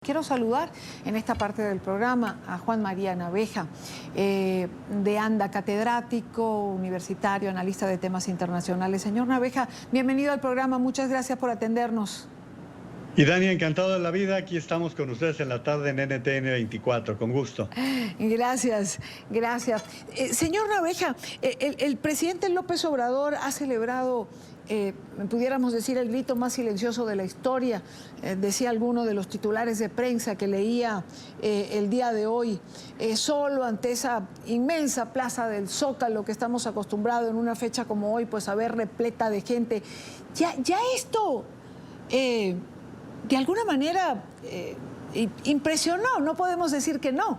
Quiero saludar en esta parte del programa a Juan María Naveja, de ANDA, catedrático universitario, analista de temas internacionales. Señor Naveja, bienvenido al programa, muchas gracias por atendernos. Y Dani, encantado de la vida, aquí estamos con ustedes en la tarde en NTN 24, con gusto. Gracias, gracias. Señor Naveja, el presidente López Obrador ha celebrado, pudiéramos decir, el grito más silencioso de la historia, decía alguno de los titulares de prensa que leía el día de hoy, solo ante esa inmensa plaza del Zócalo que estamos acostumbrados en una fecha como hoy, pues a ver repleta de gente. Ya esto... de alguna manera impresionó, no podemos decir que no.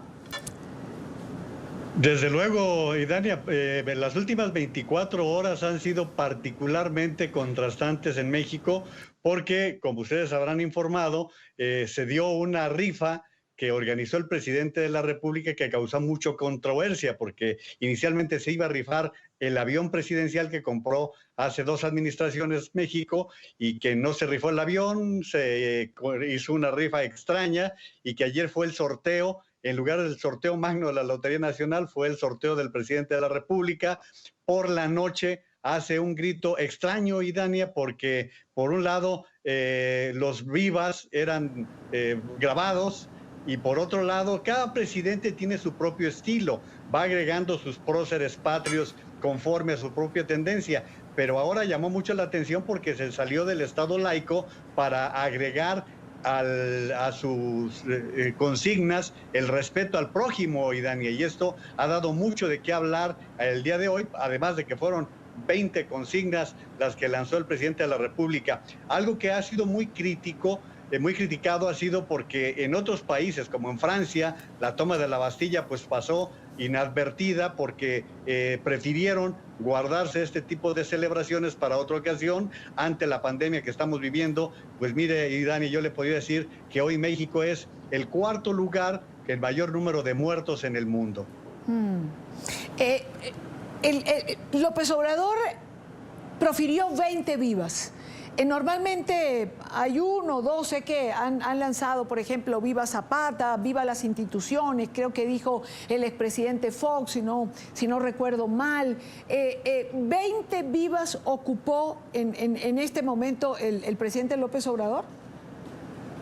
Desde luego, Idania, las últimas 24 horas han sido particularmente contrastantes en México porque, como ustedes habrán informado, se dio una rifa que organizó el presidente de la República que causó mucha controversia porque inicialmente se iba a rifar el avión presidencial que compró hace 2 administraciones México y que no se rifó el avión, se hizo una rifa extraña y que ayer fue el sorteo, en lugar del sorteo magno de la Lotería Nacional, fue el sorteo del presidente de la República. Por la noche hace un grito extraño, Idania, porque por un lado los vivas eran grabados, y por otro lado, cada presidente tiene su propio estilo, va agregando sus próceres patrios conforme a su propia tendencia, pero ahora llamó mucho la atención porque se salió del Estado laico para agregar a sus consignas el respeto al prójimo, Idania, y esto ha dado mucho de qué hablar el día de hoy, además de que fueron 20 consignas las que lanzó el presidente de la República. Algo que ha sido muy criticado ha sido porque en otros países, como en Francia, la toma de la Bastilla pues pasó inadvertida porque prefirieron guardarse este tipo de celebraciones para otra ocasión ante la pandemia que estamos viviendo. Pues mire, Dani, yo le podría decir que hoy México es el 4º lugar que el mayor número de muertos en el mundo. López Obrador profirió 20 vivas. Normalmente hay 1 o 2 que han lanzado, por ejemplo, Viva Zapata, Viva las instituciones, creo que dijo el expresidente Fox, si no recuerdo mal. 20 vivas ocupó en este momento el presidente López Obrador.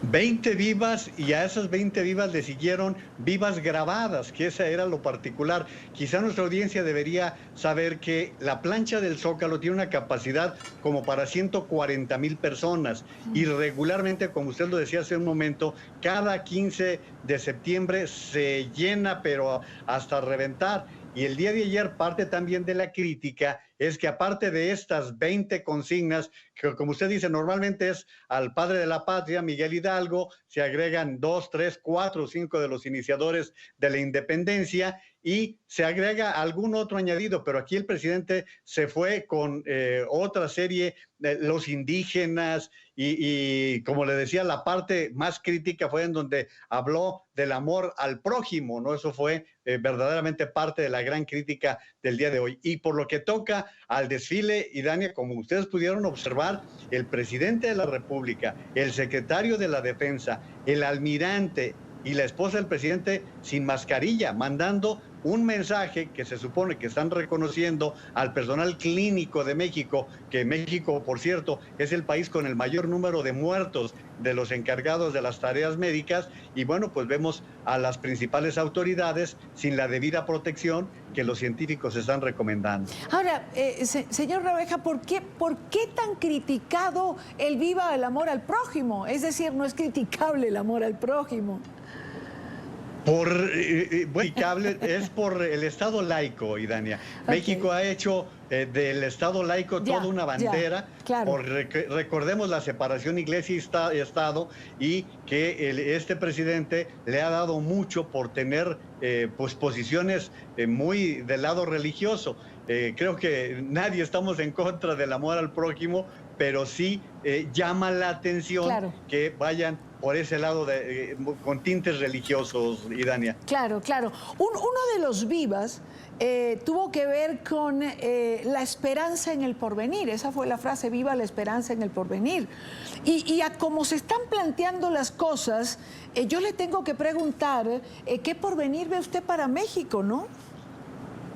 20 vivas, y a esas 20 vivas le siguieron vivas grabadas, que esa era lo particular. Quizá nuestra audiencia debería saber que la plancha del Zócalo tiene una capacidad como para 140,000 personas y regularmente, como usted lo decía hace un momento, cada 15 de septiembre se llena, pero hasta reventar. Y el día de ayer parte también de la crítica es que aparte de estas 20 consignas, que como usted dice, normalmente es al padre de la patria, Miguel Hidalgo, se agregan 2, 3, 4, 5 de los iniciadores de la independencia y se agrega algún otro añadido, pero aquí el presidente se fue con otra serie, los indígenas y como le decía, la parte más crítica fue en donde habló del amor al prójimo, ¿no? Eso fue verdaderamente parte de la gran crítica del día de hoy. Y por lo que toca al desfile, Idania, como ustedes pudieron observar, el presidente de la República, el secretario de la Defensa, el almirante y la esposa del presidente sin mascarilla, mandando un mensaje que se supone que están reconociendo al personal clínico de México, que México, por cierto, es el país con el mayor número de muertos de los encargados de las tareas médicas, y bueno, pues vemos a las principales autoridades sin la debida protección que los científicos están recomendando. Ahora, señor Naveja, ¿por qué tan criticado el viva el amor al prójimo? Es decir, no es criticable el amor al prójimo. Es por el Estado laico, Idania. Okay. México ha hecho del Estado laico toda una bandera. Claro. Recordemos la separación Iglesia-Estado y que este presidente le ha dado mucho por tener pues posiciones muy del lado religioso. Creo que nadie estamos en contra del amor al prójimo, pero sí llama la atención que vayan por ese lado con tintes religiosos, Idania. Claro, claro. Uno de los vivas tuvo que ver con la esperanza en el porvenir. Esa fue la frase, viva la esperanza en el porvenir. Y a cómo se están planteando las cosas, yo le tengo que preguntar, ¿qué porvenir ve usted para México, no?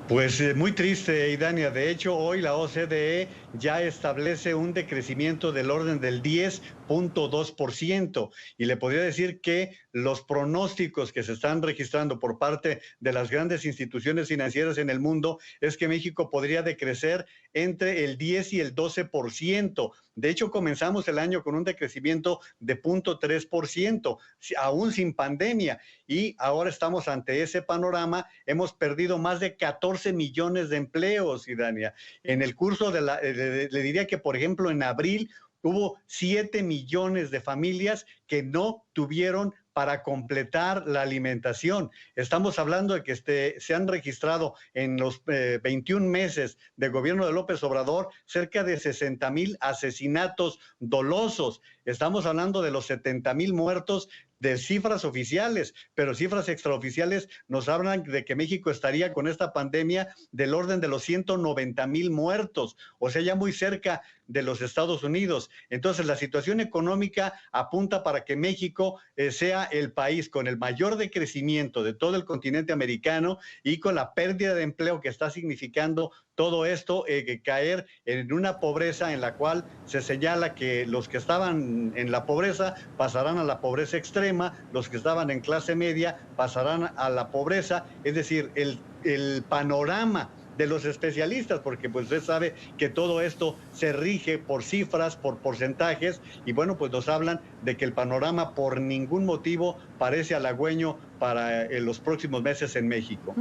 Pues muy triste, Idania. De hecho, hoy la OCDE ya establece un decrecimiento del orden del 10.2%. Y le podría decir que los pronósticos que se están registrando por parte de las grandes instituciones financieras en el mundo es que México podría decrecer entre el 10 y el 12%. De hecho, comenzamos el año con un decrecimiento de 0.3%, aún sin pandemia. Y ahora estamos ante ese panorama. Hemos perdido más de 14 millones de empleos, Idania. En el curso le diría que, por ejemplo, en abril hubo 7 millones de familias que no tuvieron para completar la alimentación. Estamos hablando de que se han registrado en los 21 meses de gobierno de López Obrador cerca de 60,000 asesinatos dolosos. Estamos hablando de los 70,000 muertos de cifras oficiales, pero cifras extraoficiales nos hablan de que México estaría con esta pandemia del orden de los 190,000 muertos, o sea, ya muy cerca de los Estados Unidos. Entonces, la situación económica apunta para que México sea el país con el mayor decrecimiento de todo el continente americano y con la pérdida de empleo que está significando todo esto, caer en una pobreza en la cual se señala que los que estaban en la pobreza pasarán a la pobreza extrema, los que estaban en clase media pasarán a la pobreza, es decir, el panorama de los especialistas, porque pues usted sabe que todo esto se rige por cifras, por porcentajes, y bueno, pues nos hablan de que el panorama por ningún motivo parece halagüeño para los próximos meses en México.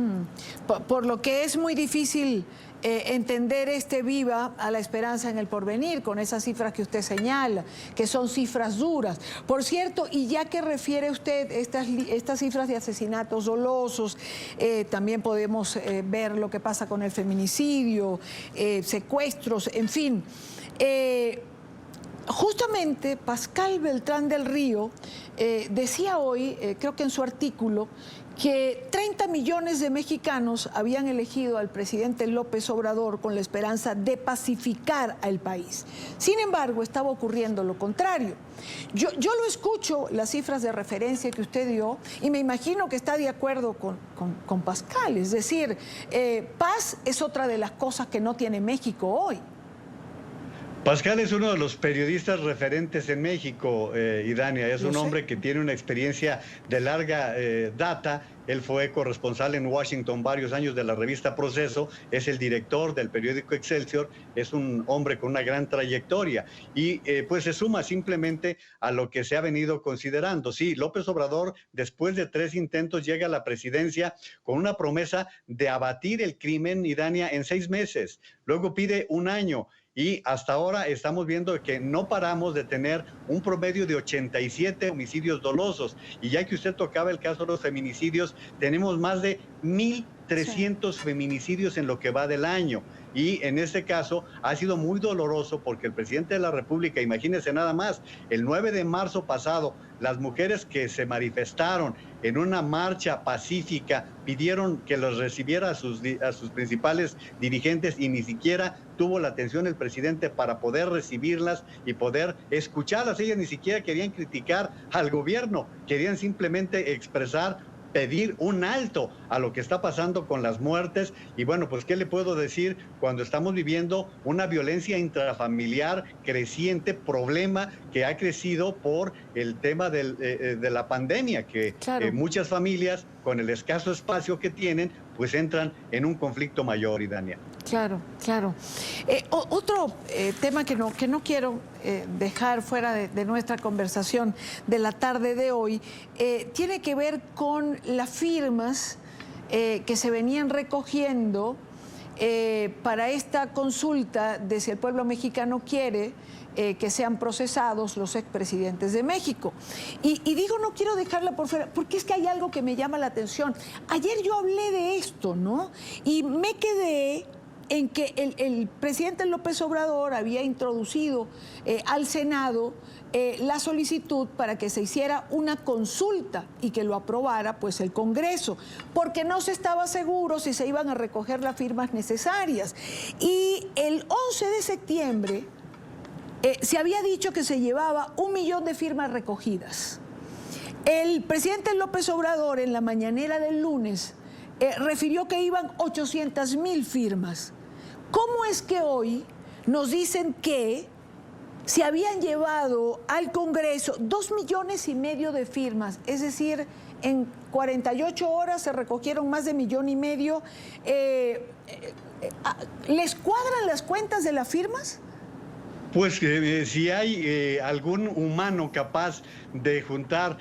Por lo que es muy difícil entender este viva a la esperanza en el porvenir, con esas cifras que usted señala, que son cifras duras. Por cierto, y ya que refiere usted estas cifras de asesinatos dolosos, también podemos ver lo que pasa con el feminicidio, secuestros, en fin. Justamente Pascal Beltrán del Río decía hoy, creo que en su artículo, que 30 millones de mexicanos habían elegido al presidente López Obrador con la esperanza de pacificar al país. Sin embargo, estaba ocurriendo lo contrario. Yo lo escucho, las cifras de referencia que usted dio, y me imagino que está de acuerdo con Pascal. Es decir, paz es otra de las cosas que no tiene México hoy. Pascal es uno de los periodistas referentes en México, Idania. Es un hombre que tiene una experiencia de larga data. Él fue corresponsal en Washington varios años de la revista Proceso, es el director del periódico Excelsior, es un hombre con una gran trayectoria y pues se suma simplemente a lo que se ha venido considerando. Sí, López Obrador, después de 3 intentos, llega a la presidencia con una promesa de abatir el crimen, Idania, en 6 meses. Luego pide 1 año. Y hasta ahora estamos viendo que no paramos de tener un promedio de 87 homicidios dolosos. Y ya que usted tocaba el caso de los feminicidios, tenemos más de 1,300 feminicidios en lo que va del año. Y en este caso ha sido muy doloroso porque el presidente de la República, imagínense nada más, el 9 de marzo pasado, las mujeres que se manifestaron en una marcha pacífica pidieron que los recibiera a sus principales dirigentes y ni siquiera tuvo la atención el presidente para poder recibirlas y poder escucharlas. Ellas ni siquiera querían criticar al gobierno, querían simplemente pedir un alto a lo que está pasando con las muertes. Y bueno, pues ¿qué le puedo decir cuando estamos viviendo una violencia intrafamiliar creciente, problema que ha crecido por el tema de la pandemia, que claro, muchas familias con el escaso espacio que tienen, pues entran en un conflicto mayor, Idania. Claro, claro. Otro tema que no quiero dejar fuera de nuestra conversación de la tarde de hoy tiene que ver con las firmas que se venían recogiendo para esta consulta de si el pueblo mexicano quiere que sean procesados los expresidentes de México. Y digo, no quiero dejarla por fuera, porque es que hay algo que me llama la atención. Ayer yo hablé de esto, ¿no? Y me quedé en que el presidente López Obrador había introducido al Senado la solicitud para que se hiciera una consulta y que lo aprobara pues el Congreso, porque no se estaba seguro si se iban a recoger las firmas necesarias. Y el 11 de septiembre se había dicho que se llevaba 1 millón de firmas recogidas. El presidente López Obrador en la mañanera del lunes refirió que iban 800,000 firmas. ¿Cómo es que hoy nos dicen que se habían llevado al Congreso 2,5 millones de firmas? Es decir, en 48 horas se recogieron más de 1,5 millones. ¿Les cuadran las cuentas de las firmas? Pues si hay algún humano capaz de juntar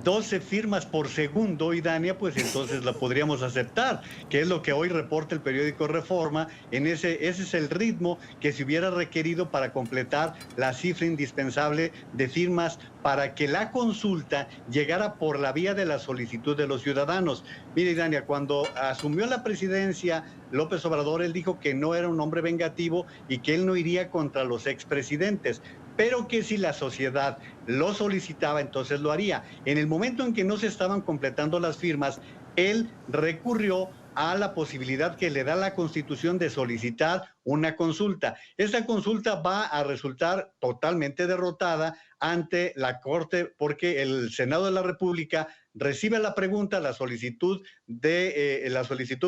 12 firmas por segundo, Idania, pues entonces la podríamos aceptar, que es lo que hoy reporta el periódico Reforma. Ese es el ritmo que se hubiera requerido para completar la cifra indispensable de firmas para que la consulta llegara por la vía de la solicitud de los ciudadanos. Mire, Idania, cuando asumió la presidencia López Obrador, él dijo que no era un hombre vengativo y que él no iría contra los expresidentes, pero que si la sociedad lo solicitaba, entonces lo haría. En el momento en que no se estaban completando las firmas, él recurrió a la posibilidad que le da la Constitución de solicitar una consulta. Esta consulta va a resultar totalmente derrotada ante la Corte, porque el Senado de la República recibe la pregunta, la solicitud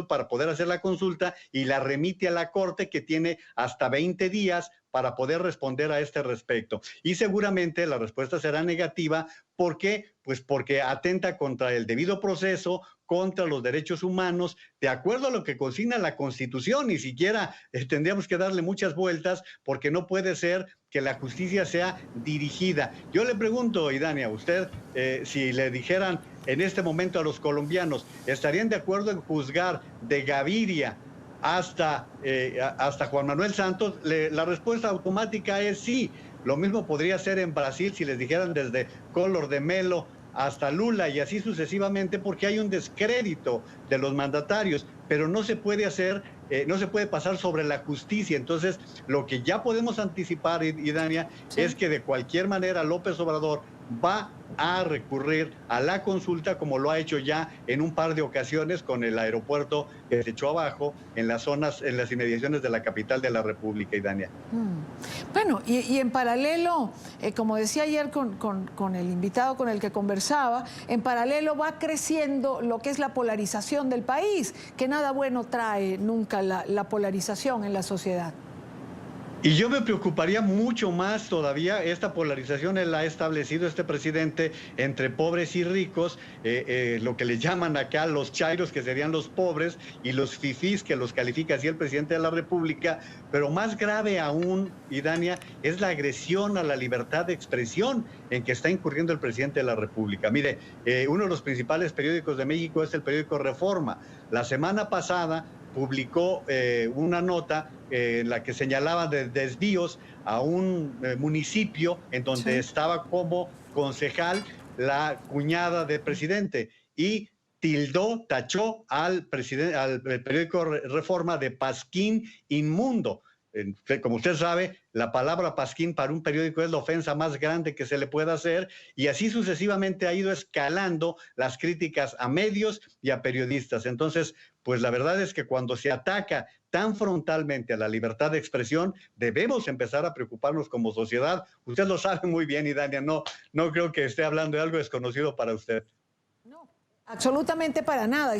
para poder hacer la consulta, y la remite a la Corte, que tiene hasta 20 días para poder responder a este respecto. Y seguramente la respuesta será negativa. ¿Por qué? Pues porque atenta contra el debido proceso, contra los derechos humanos, de acuerdo a lo que consigna la Constitución. Ni siquiera tendríamos que darle muchas vueltas, porque no puede ser que la justicia sea dirigida. Yo le pregunto, Idania, usted, si le dijeran en este momento a los colombianos, ¿estarían de acuerdo en juzgar de Gaviria hasta Juan Manuel Santos? La respuesta automática es sí. Lo mismo podría ser en Brasil si les dijeran desde Collor de Mello hasta Lula, y así sucesivamente, porque hay un descrédito de los mandatarios, pero no se puede hacer, no se puede pasar sobre la justicia. Entonces, lo que ya podemos anticipar, Idania, sí, es que de cualquier manera López Obrador va a recurrir a la consulta, como lo ha hecho ya en un par de ocasiones con el aeropuerto que se echó abajo en las inmediaciones de la capital de la República, Idania. Bueno, y en paralelo, como decía ayer con el invitado con el que conversaba, en paralelo va creciendo lo que es la polarización del país, que nada bueno trae nunca la polarización en la sociedad. Y yo me preocuparía mucho más todavía. Esta polarización la ha establecido este presidente entre pobres y ricos, lo que le llaman acá los chairos, que serían los pobres, y los fifís, que los califica así el presidente de la República. Pero más grave aún, Idania, es la agresión a la libertad de expresión en que está incurriendo el presidente de la República. Mire, uno de los principales periódicos de México es el periódico Reforma. La semana pasada publicó una nota en la que señalaba de desvíos a un municipio en donde estaba como concejal la cuñada del presidente, y tachó al periódico Reforma de pasquín inmundo. Como usted sabe, la palabra pasquín para un periódico es la ofensa más grande que se le pueda hacer, y así sucesivamente ha ido escalando las críticas a medios y a periodistas. Entonces, pues la verdad es que cuando se ataca tan frontalmente a la libertad de expresión, debemos empezar a preocuparnos como sociedad. Usted lo sabe muy bien, Idania, no creo que esté hablando de algo desconocido para usted. Absolutamente para nada.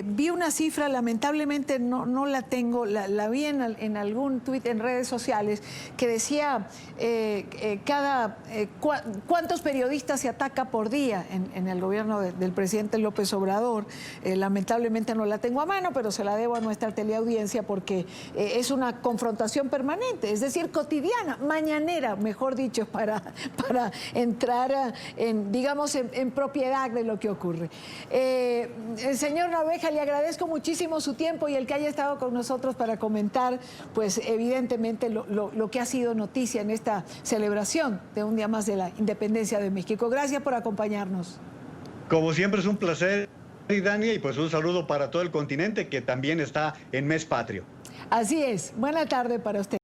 Vi una cifra, lamentablemente no la tengo, la vi en algún tuit en redes sociales, que decía cuántos periodistas se ataca por día en el gobierno del presidente López Obrador. Lamentablemente no la tengo a mano, pero se la debo a nuestra teleaudiencia, porque es una confrontación permanente, es decir, cotidiana, mañanera, mejor dicho, para entrar en propiedad de lo que ocurre. Señor Noveja, le agradezco muchísimo su tiempo y el que haya estado con nosotros para comentar, pues evidentemente lo que ha sido noticia en esta celebración de un día más de la independencia de México. Gracias por acompañarnos. Como siempre es un placer, Idania, y pues un saludo para todo el continente, que también está en mes patrio. Así es. Buena tarde para usted.